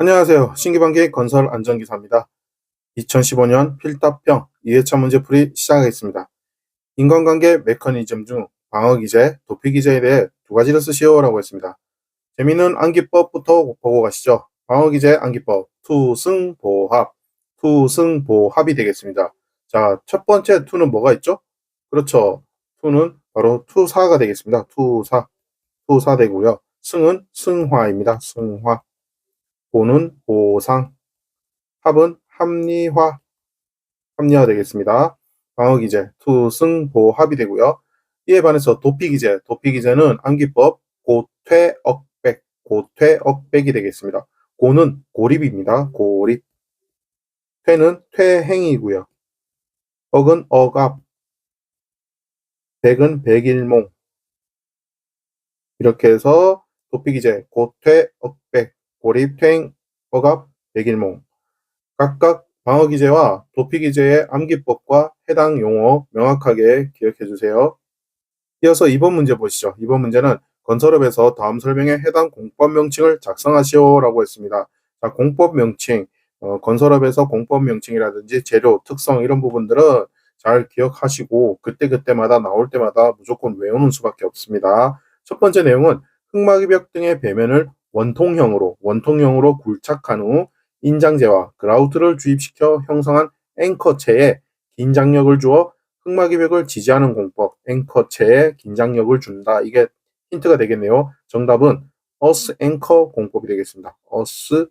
안녕하세요. 신기반기 건설 안전기사입니다. 2015년 필답형 2회차 문제풀이 시작하겠습니다. 인간관계 메커니즘 중 방어기제, 도피기제에 대해 두 가지를 쓰시오라고 했습니다. 재미있는 암기법부터 보고 가시죠. 방어기제 암기법 투승보합, 투승보합이 되겠습니다. 자, 첫 번째 투는 뭐가 있죠? 그렇죠. 투는 바로 투사가 되겠습니다. 투사 되고요. 승은 승화입니다. 승화. 보는 보상, 합은 합리화 되겠습니다. 방어기제, 투승보합이 되고요. 이에 반해서 도피기제는 암기법 고퇴억백이 되겠습니다. 고는 고립입니다. 고립. 퇴는 퇴행이고요. 억은 억압, 백은 백일몽. 이렇게 해서 도피기제, 고퇴억백, 고립, 퇴행, 억압, 백일몽. 각각 방어기제와 도피기제의 암기법과 해당 용어 명확하게 기억해 주세요. 이어서 2번 문제 보시죠. 2번 문제는 건설업에서 다음 설명에 해당 공법 명칭을 작성하시오라고 했습니다. 자, 공법 명칭, 건설업에서 공법 명칭이라든지 재료, 특성 이런 부분들은 잘 기억하시고 그때그때마다 나올 때마다 무조건 외우는 수밖에 없습니다. 첫 번째 내용은 흙막이벽 등의 배면을 원통형으로 굴착한 후 인장재와 그라우트를 주입시켜 형성한 앵커체에 긴장력을 주어 흙막이벽을 지지하는 공법, 앵커체에 긴장력을 준다. 이게 힌트가 되겠네요. 정답은 어스 앵커 공법이 되겠습니다. 어스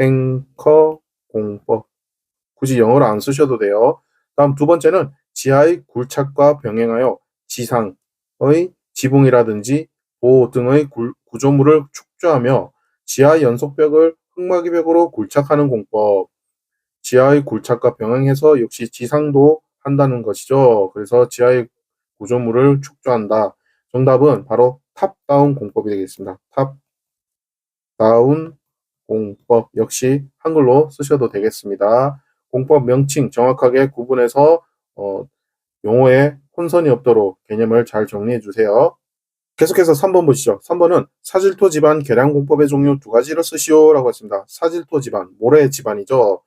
앵커 공법. 굳이 영어로 안 쓰셔도 돼요. 다음 두 번째는 지하의 굴착과 병행하여 지상의 지붕이라든지 보 등의 구조물을 축조하며 지하 연속벽을 흙막이벽으로 굴착하는 공법. 지하의 굴착과 병행해서 역시 지상도 한다는 것이죠. 그래서 지하의 구조물을 축조한다. 정답은 바로 탑다운 공법이 되겠습니다. 탑다운 공법 역시 한글로 쓰셔도 되겠습니다. 공법 명칭 정확하게 구분해서 용어에 혼선이 없도록 개념을 잘 정리해 주세요. 계속해서 3번 보시죠. 3번은 사질토 집안 계량 공법의 종류 두 가지를 쓰시오라고 했습니다. 사질토 집안, 모래 집안이죠.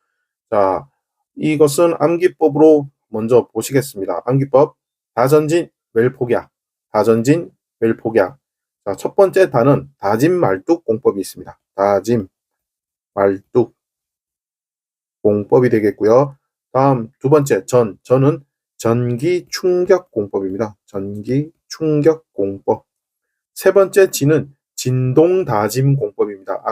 자, 이것은 암기법으로 먼저 보시겠습니다. 암기법 다전진 웰폭약, 다전진 웰폭약. 자, 첫 번째 다는 다짐 말뚝 공법이 있습니다. 다짐 말뚝 공법이 되겠고요. 다음 두 번째 전은 전기 충격 공법입니다. 전기 충격 공법. 세 번째 진은 진동 다짐 공법입니다.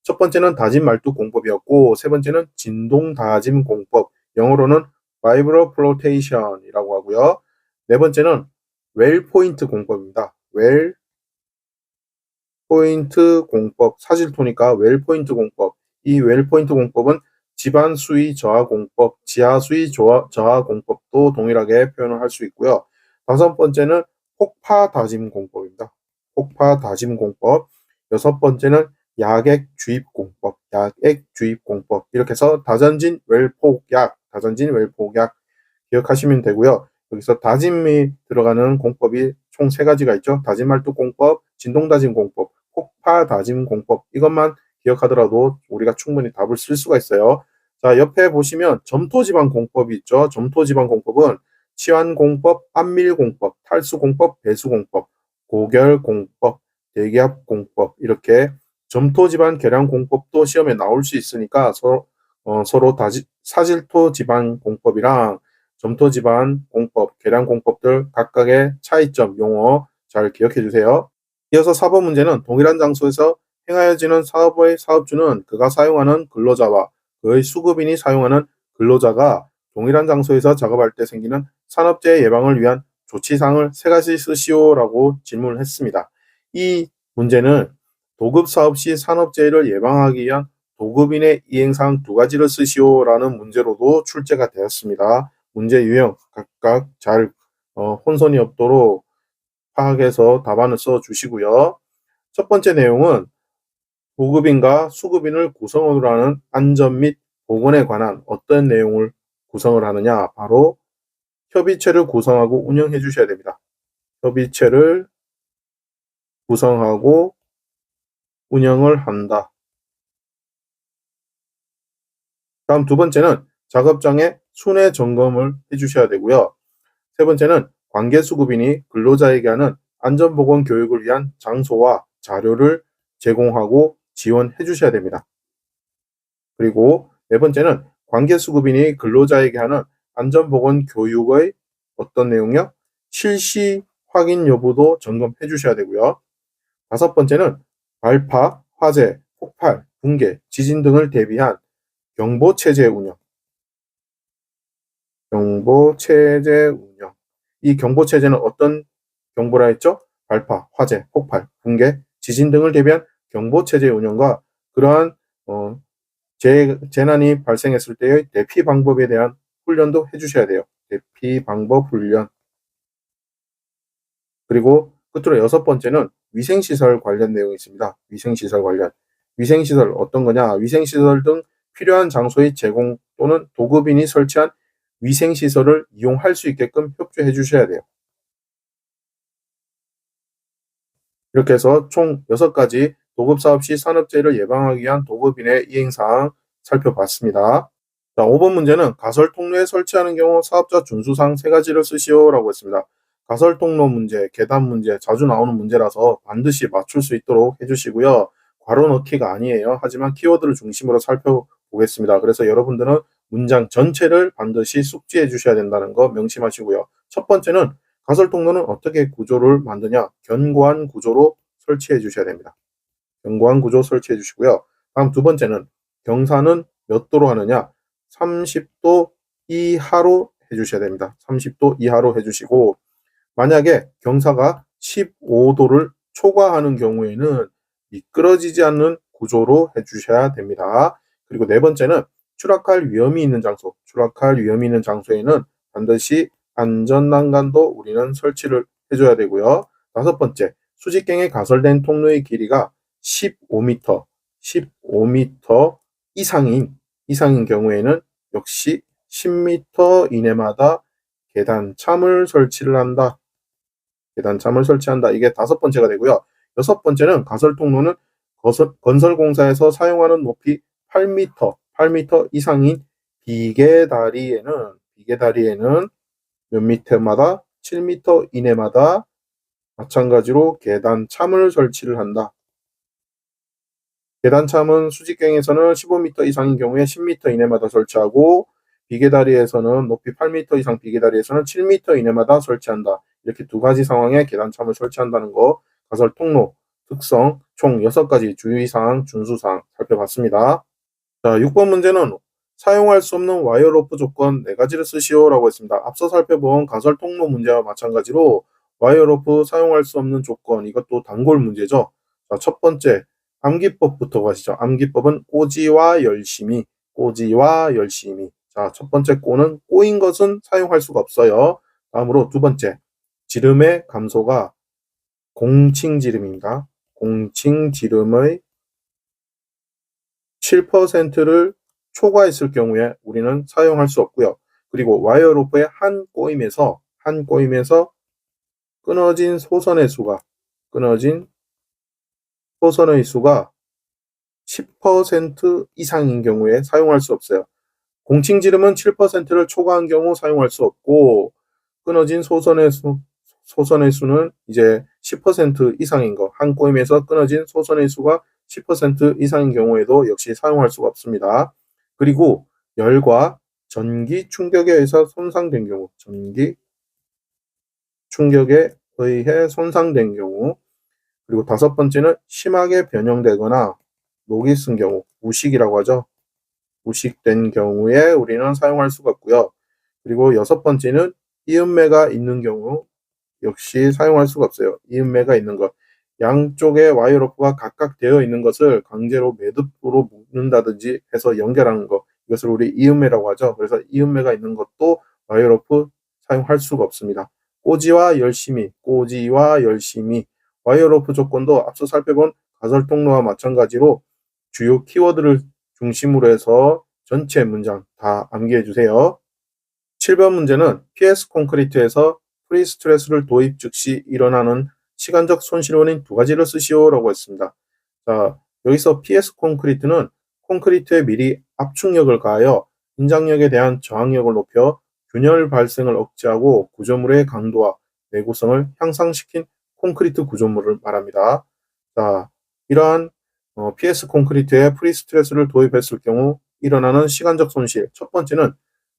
첫 번째는 다짐 말뚝 공법이었고 세 번째는 진동 다짐 공법. 영어로는 vibro flotation이라고 하고요. 네 번째는 웰 포인트 공법입니다. 웰 포인트 공법. 사질토니까 웰 포인트 공법. 이 웰 포인트 공법은 집안 수위 저하 공법, 지하 수위 저하 공법도 동일하게 표현을 할 수 있고요. 다섯 번째는 폭파 다짐 공법입니다. 폭파 다짐 공법. 여섯 번째는 약액 주입 공법, 약액 주입 공법. 이렇게 해서 다전진 웰폭약 기억하시면 되고요. 여기서 다짐이 들어가는 공법이 총 세 가지가 있죠. 다짐 말뚝 공법, 진동 다짐 공법, 폭파 다짐 공법. 이것만 기억하더라도 우리가 충분히 답을 쓸 수가 있어요. 자, 옆에 보시면 점토지방 공법이 있죠. 점토지방 공법은 치환공법, 안밀공법, 탈수공법, 배수공법, 고결공법, 대기압 공법 이렇게 점토지방 계량 공법도 시험에 나올 수 있으니까 서로 사질토 지방 공법이랑 점토 지방 공법, 계량 공법들 각각의 차이점, 용어 잘 기억해 주세요. 이어서 4번 문제는 동일한 장소에서 행하여지는 사업의 사업주는 그가 사용하는 근로자와 그의 수급인이 사용하는 근로자가 동일한 장소에서 작업할 때 생기는 산업재해 예방을 위한 조치사항을 세 가지 쓰시오라고 질문을 했습니다. 이 문제는 도급 사업 시 산업재해를 예방하기 위한 도급인의 이행사항 두 가지를 쓰시오라는 문제로도 출제가 되었습니다. 문제 유형 각각 잘 혼선이 없도록 파악해서 답안을 써주시고요. 첫 번째 내용은 도급인과 수급인을 구성으로 하는 안전 및 보건에 관한 어떤 내용을 구성을 하느냐, 바로 협의체를 구성하고 운영해 주셔야 됩니다. 협의체를 구성하고 운영을 한다. 다음 두 번째는 작업장의 순회 점검을 해주셔야 되고요. 세 번째는 관계수급인이 근로자에게 하는 안전보건 교육을 위한 장소와 자료를 제공하고 지원해 주셔야 됩니다. 그리고 네 번째는 관계수급인이 근로자에게 하는 안전보건 교육의 어떤 내용이요? 실시 확인 여부도 점검해 주셔야 되고요. 다섯 번째는 발파, 화재, 폭발, 붕괴, 지진 등을 대비한 경보체제 운영. 경보체제 운영. 이 경보체제는 어떤 경보라 했죠? 발파, 화재, 폭발, 붕괴, 지진 등을 대비한 경보체제 운영과 그러한 재난이 발생했을 때의 대피 방법에 대한 훈련도 해주셔야 돼요. 대피 방법 훈련. 그리고 끝으로 여섯 번째는 위생시설 관련 내용이 있습니다. 위생시설 관련. 위생시설 어떤 거냐? 위생시설 등 필요한 장소의 제공 또는 도급인이 설치한 위생시설을 이용할 수 있게끔 협조해 주셔야 돼요. 이렇게 해서 총 6가지 도급사업 시 산업재해를 예방하기 위한 도급인의 이행사항 살펴봤습니다. 자, 5번 문제는 가설 통로에 설치하는 경우 사업자 준수사항 3가지를 쓰시오라고 했습니다. 가설 통로 문제, 계단 문제 자주 나오는 문제라서 반드시 맞출 수 있도록 해주시고요. 괄호 넣기가 아니에요. 하지만 키워드를 중심으로 살펴보겠습니다. 그래서 여러분들은 문장 전체를 반드시 숙지해 주셔야 된다는 거 명심하시고요. 첫 번째는 가설 통로는 어떻게 구조를 만드냐? 견고한 구조로 설치해 주셔야 됩니다. 견고한 구조 설치해 주시고요. 다음 두 번째는 경사는 몇 도로 하느냐? 30도 이하로 해주셔야 됩니다. 30도 이하로 해주시고 만약에 경사가 15도를 초과하는 경우에는 미끄러지지 않는 구조로 해주셔야 됩니다. 그리고 네 번째는 추락할 위험이 있는 장소, 추락할 위험이 있는 장소에는 반드시 안전난간도 우리는 설치를 해줘야 되고요. 다섯 번째, 수직경에 가설된 통로의 길이가 15m, 15m 이상인 경우에는 역시 10m 이내마다 계단참을 설치를 한다. 계단참을 설치한다. 이게 다섯 번째가 되고요. 여섯 번째는 가설 통로는 건설공사에서 사용하는 높이 8m 이상인 비계다리에는 몇 미터마다 7m 이내마다 마찬가지로 계단참을 설치를 한다. 계단참은 수직경에서는 15m 이상인 경우에 10m 이내마다 설치하고 비계다리에서는 높이 8m 이상 비계다리에서는 7m 이내마다 설치한다. 이렇게 두 가지 상황에 계단참을 설치한다는 거 가설 통로 특성 총 6가지 주의사항 준수사항 살펴봤습니다. 자, 6번 문제는 사용할 수 없는 와이어로프 조건 4가지를 쓰시오라고 했습니다. 앞서 살펴본 가설 통로 문제와 마찬가지로 와이어로프 사용할 수 없는 조건 이것도 단골 문제죠. 자, 첫 번째 암기법부터 가시죠. 암기법은 꼬지와 열심히. 자, 첫 번째 꼬는 꼬인 것은 사용할 수가 없어요. 다음으로 두 번째 지름의 감소가 공칭지름입니다. 공칭지름의 7%를 초과했을 경우에 우리는 사용할 수 없고요. 그리고 와이어로프의 한 꼬임에서 끊어진 소선의 수가 10% 이상인 경우에 사용할 수 없어요. 공칭지름은 7%를 초과한 경우 사용할 수 없고 끊어진 소선의 수는 이제 10% 이상인 거, 한 꼬임에서 끊어진 소선의 수가 10% 이상인 경우에도 역시 사용할 수가 없습니다. 그리고 열과 전기 충격에 의해서 손상된 경우, 그리고 다섯 번째는 심하게 변형되거나 녹이 쓴 경우, 우식이라고 하죠. 우식된 경우에 우리는 사용할 수가 없고요. 그리고 여섯 번째는 이음매가 있는 경우 역시 사용할 수가 없어요. 이음매가 있는 것. 양쪽에 와이어로프가 각각 되어 있는 것을 강제로 매듭으로 묶는다든지 해서 연결하는 것. 이것을 우리 이음매라고 하죠. 그래서 이음매가 있는 것도 와이어로프 사용할 수가 없습니다. 꼬지와 열심히, 와이어로프 조건도 앞서 살펴본 가설 통로와 마찬가지로 주요 키워드를 중심으로 해서 전체 문장 다 암기해 주세요. 7번 문제는 PS 콘크리트에서 프리스트레스를 도입 즉시 일어나는 시간적 손실 원인 2가지를 쓰시오라고 했습니다. 자, 여기서 PS 콘크리트는 콘크리트에 미리 압축력을 가하여 인장력에 대한 저항력을 높여 균열 발생을 억제하고 구조물의 강도와 내구성을 향상시킨 콘크리트 구조물을 말합니다. 자, 이러한 PS 콘크리트에 프리스트레스를 도입했을 경우 일어나는 시간적 손실. 첫 번째는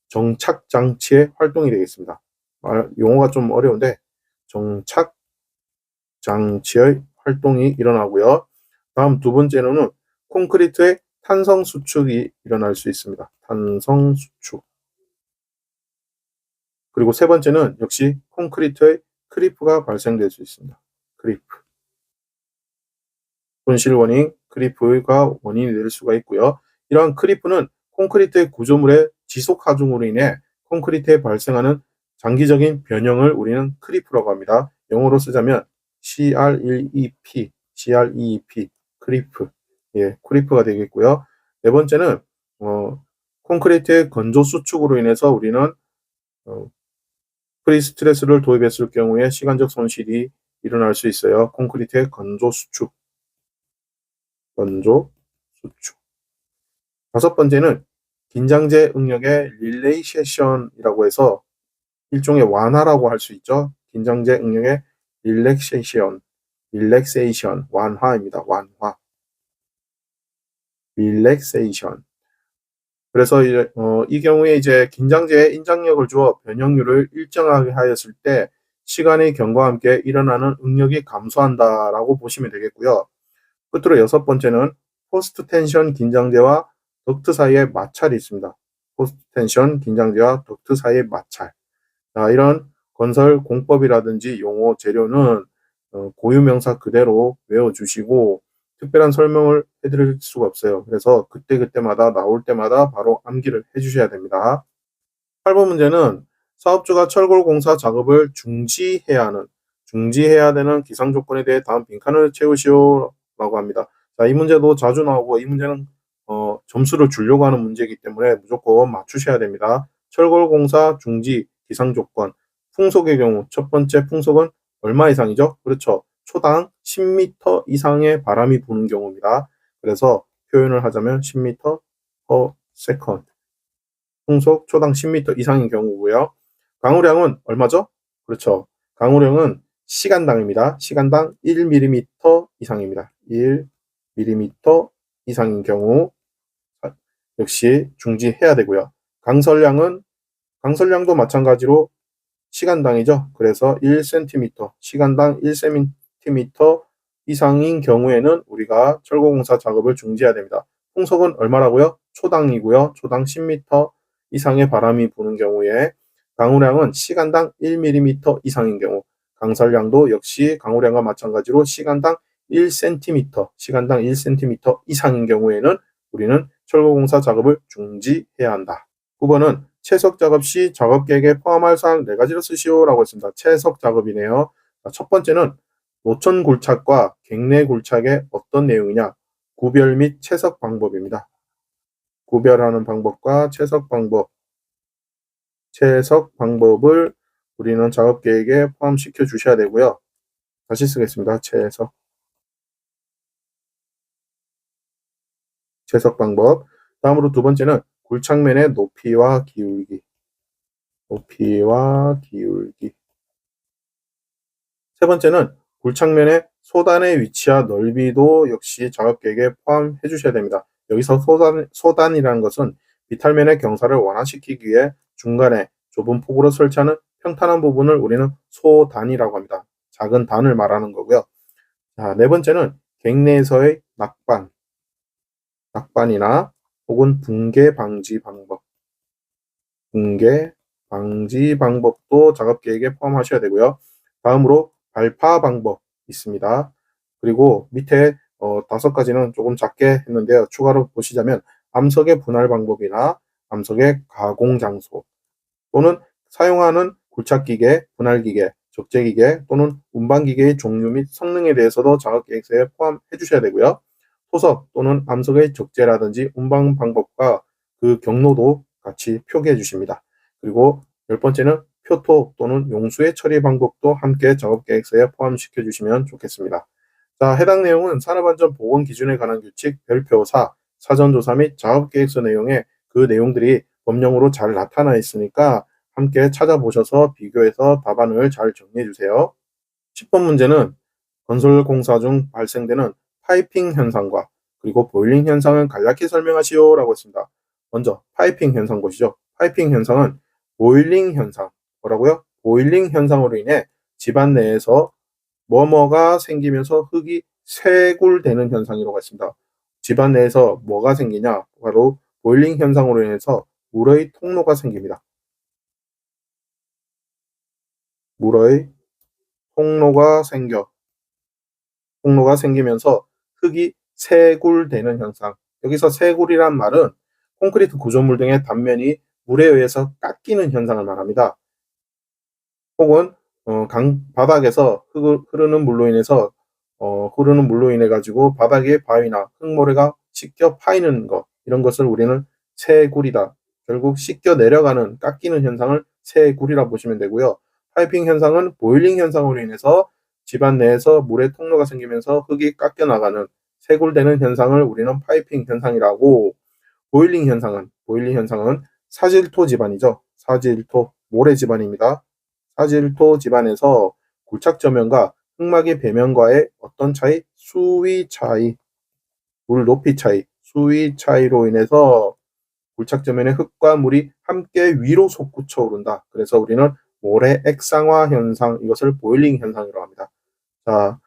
정착 장치의 활동이 되겠습니다. 용어가 좀 어려운데 정착 장치의 활동이 일어나고요. 다음 두 번째로는 콘크리트의 탄성 수축이 일어날 수 있습니다. 탄성 수축. 그리고 세 번째는 역시 콘크리트의 크리프가 발생될 수 있습니다. 크리프. 손실 원인, 크리프가 원인이 될 수가 있고요. 이러한 크리프는 콘크리트의 구조물의 지속 하중으로 인해 콘크리트에 발생하는 장기적인 변형을 우리는 크리프라고 합니다. 영어로 쓰자면 CREP, 크리프. 예, 크리프가 되겠고요. 네 번째는 콘크리트의 건조 수축으로 인해서 우리는 프리스트레스를 도입했을 경우에 시간적 손실이 일어날 수 있어요. 콘크리트의 건조 수축. 다섯 번째는 긴장제 응력의 릴레이세이션이라고 해서 일종의 완화라고 할 수 있죠. 긴장제 응력의 릴렉세이션, 완화입니다. 완화. 릴렉세이션. 그래서 이 경우에 이제 긴장제에 인장력을 주어 변형률을 일정하게 하였을 때 시간의 경과와 함께 일어나는 응력이 감소한다라고 보시면 되겠고요. 끝으로 여섯 번째는 포스트 텐션 긴장제와 덕트 사이의 마찰이 있습니다. 포스트 텐션 긴장제와 덕트 사이의 마찰. 자, 이런 건설 공법이라든지 용어, 재료는 고유명사 그대로 외워주시고 특별한 설명을 해드릴 수가 없어요. 그래서 그때그때마다 나올 때마다 바로 암기를 해주셔야 됩니다. 8번 문제는 사업주가 철골공사 작업을 중지해야 되는 기상조건에 대해 다음 빈칸을 채우시오 라고 합니다. 자, 이 문제도 자주 나오고 이 문제는 점수를 주려고 하는 문제이기 때문에 무조건 맞추셔야 됩니다. 철골공사 중지 기상조건. 풍속의 경우 첫 번째 풍속은 얼마 이상이죠? 그렇죠. 초당 10m 이상의 바람이 부는 경우입니다. 그래서 표현을 하자면 10m per second. 풍속 초당 10m 이상인 경우고요. 강우량은 얼마죠? 그렇죠. 강우량은 시간당입니다. 시간당 1mm 이상입니다. 1mm 이상인 경우 역시 중지해야 되고요. 강설량도 마찬가지로 시간당이죠. 그래서 1cm, 시간당 1cm 이상인 경우에는 우리가 철거공사 작업을 중지해야 됩니다. 풍속은 얼마라고요? 초당이고요. 초당 10m 이상의 바람이 부는 경우에 강우량은 시간당 1mm 이상인 경우, 강설량도 역시 강우량과 마찬가지로 시간당 1cm 이상인 경우에는 우리는 철거공사 작업을 중지해야 한다. 9번은 채석 작업 시 작업 계획에 포함할 사항 4가지를 쓰시오라고 했습니다. 채석 작업이네요. 첫 번째는 노천 굴착과 갱내 굴착의 어떤 내용이냐? 구별 및 채석 방법입니다. 구별하는 방법과 채석 방법을 우리는 작업 계획에 포함시켜 주셔야 되고요. 다시 쓰겠습니다. 채석 방법. 다음으로 두 번째는 굴착면의 높이와 기울기. 세 번째는 굴착면의 소단의 위치와 넓이도 역시 작업 계획에 포함해 주셔야 됩니다. 여기서 소단이라는 것은 비탈면의 경사를 완화시키기 위해 중간에 좁은 폭으로 설치하는 평탄한 부분을 우리는 소단이라고 합니다. 작은 단을 말하는 거고요. 자, 네 번째는 갱내에서의 낙반이나 혹은 붕괴 방지 방법도 작업 계획에 포함하셔야 되고요. 다음으로 발파 방법 있습니다. 그리고 밑에 5가지는 조금 작게 했는데요. 추가로 보시자면 암석의 분할 방법이나 암석의 가공 장소 또는 사용하는 굴착기계, 분할기계, 적재기계 또는 운반기계의 종류 및 성능에 대해서도 작업 계획서에 포함해 주셔야 되고요. 토석 또는 암석의 적재라든지 운반 방법과 그 경로도 같이 표기해 주십니다. 그리고 10번째는 표토 또는 용수의 처리 방법도 함께 작업 계획서에 포함시켜 주시면 좋겠습니다. 자, 해당 내용은 산업안전보건 기준에 관한 규칙 별표 4 사전조사 및 작업계획서 내용에 그 내용들이 법령으로 잘 나타나 있으니까 함께 찾아보셔서 비교해서 답안을 잘 정리해 주세요. 10번 문제는 건설 공사 중 발생되는 파이핑 현상과 그리고 보일링 현상을 간략히 설명하시오라고 했습니다. 먼저 파이핑 현상 보시죠. 파이핑 현상은 보일링 현상, 뭐라고요? 보일링 현상으로 인해 집안 내에서 뭐뭐가 생기면서 흙이 쇄골되는 현상이라고 했습니다. 집안 내에서 뭐가 생기냐? 바로 보일링 현상으로 인해서 물의 통로가 생깁니다. 물의 통로가 생기면서 흙이 쇄골되는 현상. 여기서 쇄골이란 말은 콘크리트 구조물 등의 단면이 물에 의해서 깎이는 현상을 말합니다. 혹은 바닥에서 흐르는 물로 인해 가지고 바닥에 바위나 흙모래가 씻겨 파이는 것, 이런 것을 우리는 쇄골이다. 결국 씻겨 내려가는, 깎이는 현상을 쇄골이라 보시면 되고요. 파이핑 현상은 보일링 현상으로 인해서 집안 내에서 물의 통로가 생기면서 흙이 깎여 나가는, 쇄골되는 현상을 우리는 파이핑 현상이라고, 보일링 현상은 사질토 집안이죠. 사질토, 모래 집안입니다. 사질토 집안에서 굴착 저면과 흙막의 배면과의 어떤 차이? 수위 차이, 물 높이 차이, 수위 차이로 인해서 굴착 저면의 흙과 물이 함께 위로 솟구쳐 오른다. 그래서 우리는 모래 액상화 현상, 이것을 보일링 현상이라고 합니다. 자,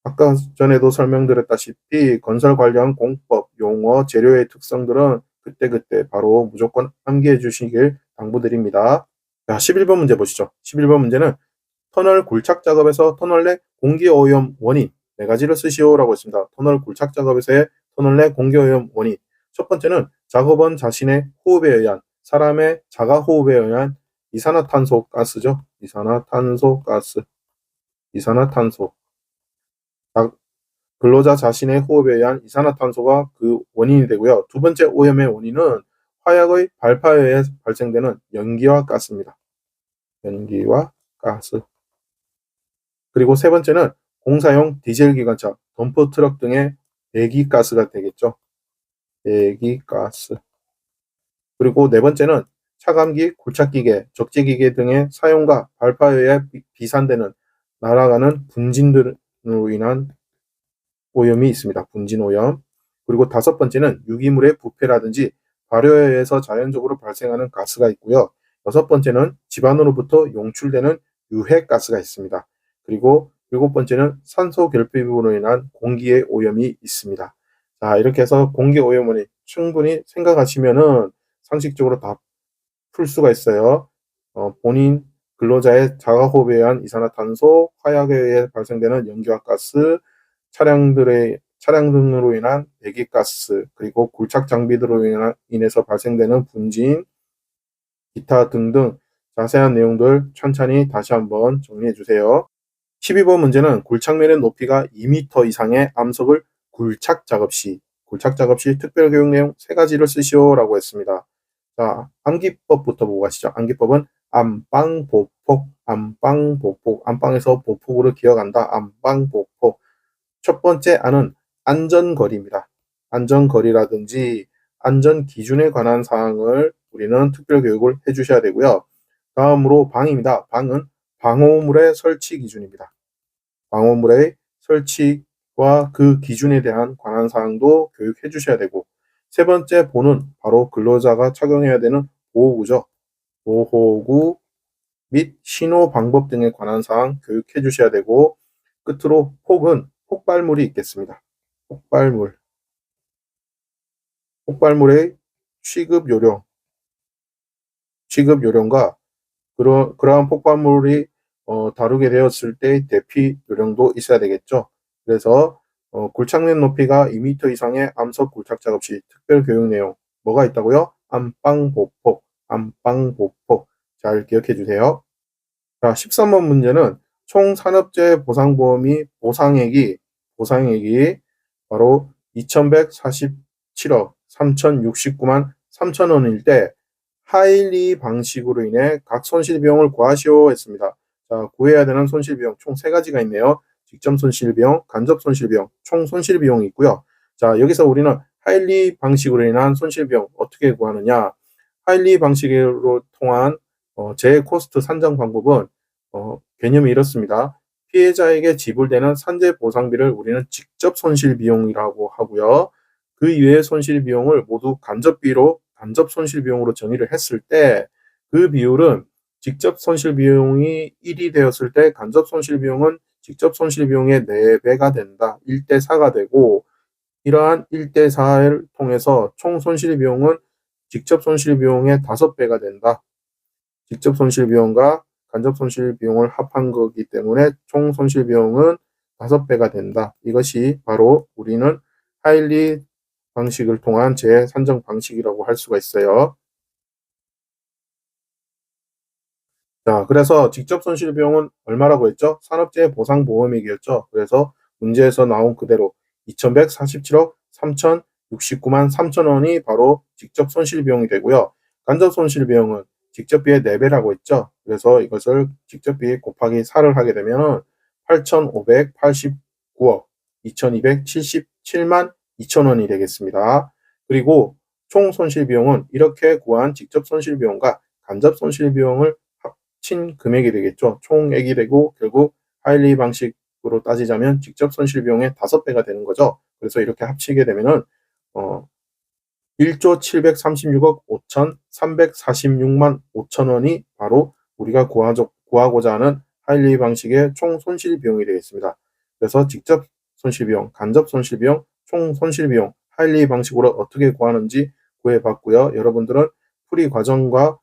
아까 전에도 설명드렸다시피 건설 관련 공법, 용어, 재료의 특성들은 그때그때 바로 무조건 암기해 주시길 당부드립니다. 자, 11번 문제 보시죠. 11번 문제는 터널 굴착 작업에서 터널 내 공기 오염 원인 4가지를 쓰시오라고 했습니다. 터널 굴착 작업에서의 터널 내 공기 오염 원인. 첫 번째는 작업원 자신의 호흡에 의한, 사람의 자가 호흡에 의한 이산화탄소 가스죠. 이산화탄소. 근로자 자신의 호흡에 의한 이산화탄소가 그 원인이 되고요. 두 번째 오염의 원인은 화약의 발파에 의해 발생되는 연기와 가스입니다. 연기와 가스. 그리고 세 번째는 공사용 디젤 기관차, 덤프 트럭 등의 배기가스가 되겠죠. 배기가스. 그리고 네 번째는 차감기, 굴착기계, 적재기계 등의 사용과 발파에 의해 비산되는, 날아가는 분진들로 인한 오염이 있습니다. 분진 오염. 그리고 다섯 번째는 유기물의 부패라든지 발효에 의해서 자연적으로 발생하는 가스가 있고요. 여섯 번째는 집안으로부터 용출되는 유해가스가 있습니다. 그리고 일곱 번째는 산소 결핍으로 인한 공기의 오염이 있습니다. 자, 이렇게 해서 공기 오염을 충분히 생각하시면은 상식적으로 다 풀 수가 있어요. 본인 근로자의 자가호흡에 의한 이산화탄소, 화약에 의해 발생되는 연기와 가스, 차량 등으로 인한 배기가스, 그리고 굴착 장비들로 인해서 발생되는 분진, 기타 등등 자세한 내용들 천천히 다시 한번 정리해 주세요. 12번 문제는 굴착면의 높이가 2m 이상의 암석을 굴착 작업 시 특별교육 내용 3가지를 쓰시오라고 했습니다. 자, 암기법부터 보고 가시죠. 암기법은 안방, 보폭, 안방, 보폭, 안방에서 보폭으로 기어간다. 안방, 보폭. 첫 번째 안은 안전거리입니다. 안전거리라든지 안전기준에 관한 사항을 우리는 특별교육을 해주셔야 되고요. 다음으로 방입니다. 방은 방호물의 설치 기준입니다. 방호물의 설치와 그 기준에 대한 관한 사항도 교육해 주셔야 되고, 세 번째 보는 바로 근로자가 착용해야 되는 보호구죠. 보호구 및 신호 방법 등에 관한 사항 교육해 주셔야 되고, 끝으로 폭은 폭발물이 있겠습니다. 폭발물의 취급 요령과 그러한 폭발물이 다루게 되었을 때 대피 요령도 있어야 되겠죠. 그래서 굴착면 높이가 2m 이상의 암석 굴착 작업 시 특별 교육 내용 뭐가 있다고요? 안방 보폭 잘 기억해 주세요. 자, 13번 문제는 총 산업재해 보상보험이 보상액이 바로 2,147억 3,069만 3천원일 때 하일리 방식으로 인해 각 손실비용을 구하시오 했습니다. 자, 구해야 되는 손실비용 총 3가지가 있네요. 직접 손실비용, 간접 손실비용, 총 손실비용이 있고요. 자, 여기서 우리는 하일리 방식으로 인한 손실비용 어떻게 구하느냐? 하일리 방식으로 통한 재코스트 산정 방법은 개념이 이렇습니다. 피해자에게 지불되는 산재 보상비를 우리는 직접 손실비용이라고 하고요. 그 이외의 손실비용을 모두 간접 손실비용으로 정의를 했을 때 그 비율은 직접 손실비용이 1이 되었을 때 간접 손실비용은 직접 손실비용의 4배가 된다. 1대4가 되고 이러한 1대4를 통해서 총 손실비용은 직접 손실비용의 5배가 된다. 직접 손실비용과 간접 손실비용을 합한 거기 때문에 총 손실비용은 5배가 된다. 이것이 바로 우리는 하일리 방식을 통한 재산정 방식이라고 할 수가 있어요. 자, 그래서 직접 손실비용은 얼마라고 했죠? 산업재해 보상보험액이었죠. 그래서 문제에서 나온 그대로 2147억 3069만 3천원이 바로 직접 손실비용이 되고요. 간접 손실비용은 직접비의 4배라고 했죠. 그래서 이것을 직접비 곱하기 4를 하게 되면 8,589억 2,277만 2천원이 되겠습니다. 그리고 총 손실비용은 이렇게 구한 직접 손실비용과 간접 손실비용을 합친 금액이 되겠죠. 총액이 되고 결국 하일리 방식으로 따지자면 직접 손실비용의 5배가 되는 거죠. 그래서 이렇게 합치게 되면은 1조 736억 5,346만 5천원이 바로 우리가 구하고자 하는 하일리 방식의 총 손실비용이 되겠습니다. 그래서 직접 손실비용, 간접 손실비용, 총 손실비용 하일리 방식으로 어떻게 구하는지 구해봤고요. 여러분들은 풀이 과정과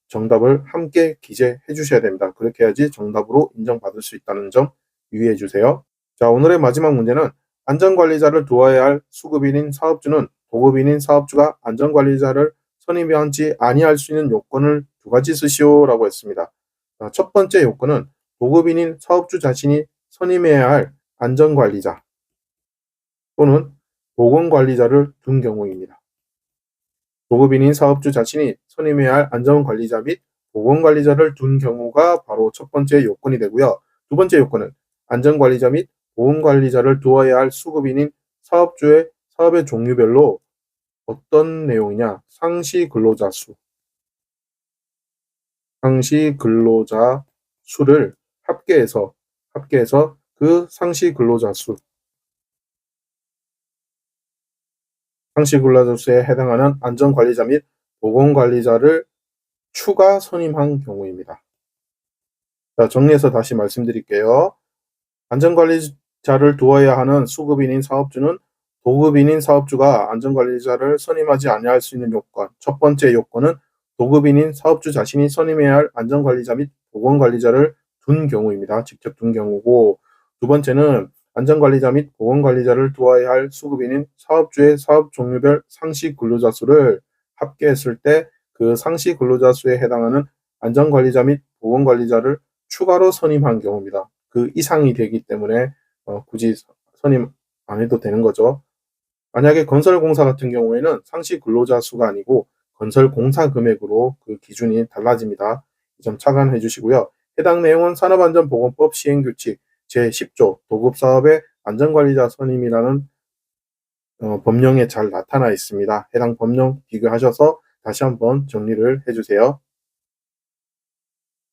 정답을 함께 기재해 주셔야 됩니다. 그렇게 해야지 정답으로 인정받을 수 있다는 점 유의해 주세요. 자, 오늘의 마지막 문제는 안전관리자를 두어야 할 수급인인 사업주는 도급인인 사업주가 안전관리자를 선임하지 아니할 수 있는 요건을 2가지 쓰시오라고 했습니다. 자, 첫 번째 요건은 도급인인 사업주 자신이 선임해야 할 안전관리자 또는 보건관리자를 둔 경우입니다. 도급인인 사업주 자신이 선임해야 할 안전관리자 및 보건관리자를 둔 경우가 바로 첫 번째 요건이 되고요. 두 번째 요건은 안전관리자 및 보건관리자를 두어야 할 수급인인 사업주의 사업의 종류별로 어떤 내용이냐? 상시 근로자 수를 합계해서 그 상시 근로자 수에 해당하는 안전관리자 및 보건관리자를 추가 선임한 경우입니다. 자, 정리해서 다시 말씀드릴게요. 안전관리자를 두어야 하는 수급인인 사업주는 도급인인 사업주가 안전관리자를 선임하지 아니할 수 있는 요건. 첫 번째 요건은 도급인인 사업주 자신이 선임해야 할 안전관리자 및 보건관리자를 둔 경우입니다. 직접 둔 경우고, 두 번째는 안전관리자 및 보건관리자를 두어야 할 수급인인 사업주의 사업 종류별 상시 근로자 수를 합계했을 때 그 상시 근로자 수에 해당하는 안전관리자 및 보건관리자를 추가로 선임한 경우입니다. 그 이상이 되기 때문에 굳이 선임 안 해도 되는 거죠. 만약에 건설공사 같은 경우에는 상시 근로자 수가 아니고 건설공사 금액으로 그 기준이 달라집니다. 이 점 착안해 주시고요. 해당 내용은 산업안전보건법 시행규칙 제10조 도급사업의 안전관리자 선임이라는 법령에 잘 나타나 있습니다. 해당 법령 비교하셔서 다시 한번 정리를 해주세요.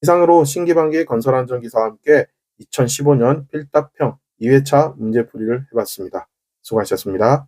이상으로 신기반기 건설안전기사와 함께 2015년 필답형 2회차 문제풀이를 해봤습니다. 수고하셨습니다.